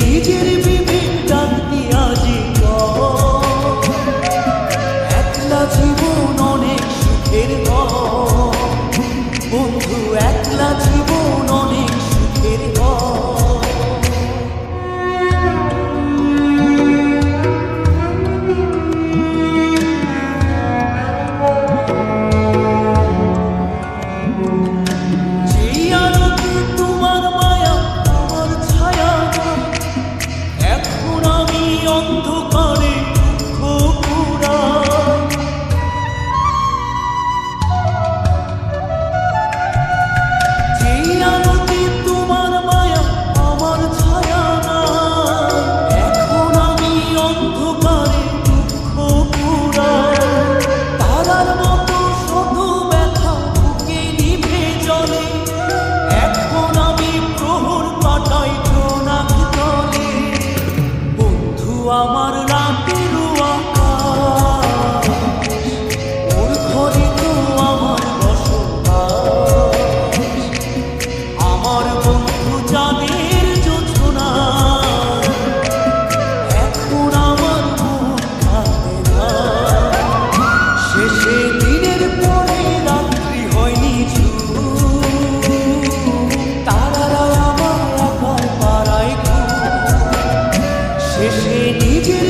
নিজের বিবেক ডাকতি আজি একলা জীবন অনেক সুখের বন্ধু, একলা জীবন অনেক সুখের অন্ধকারে দুঃখ পুরায় যেই আলোতে তোমার মায়া আমার ছায়া নাই, এখন আমি অন্ধকারে দুঃখ পুরায়। তারার মতো শত ব্যথা বুকে নিভে জ্বলে, এখন আমি প্রহর কাটাই জোনাক তলে। বন্ধু আমার রাতের আকাশ, ওর ঘরে তো আমার বসবাস। আমার বন্ধু চাঁদের জোছনা, এখন আমার মন কাঁদে না। শেষে দিনের পরে রাত্রি হয়নি তারারা আমার একার পাড়ায় ঘুম। শেষে নিজের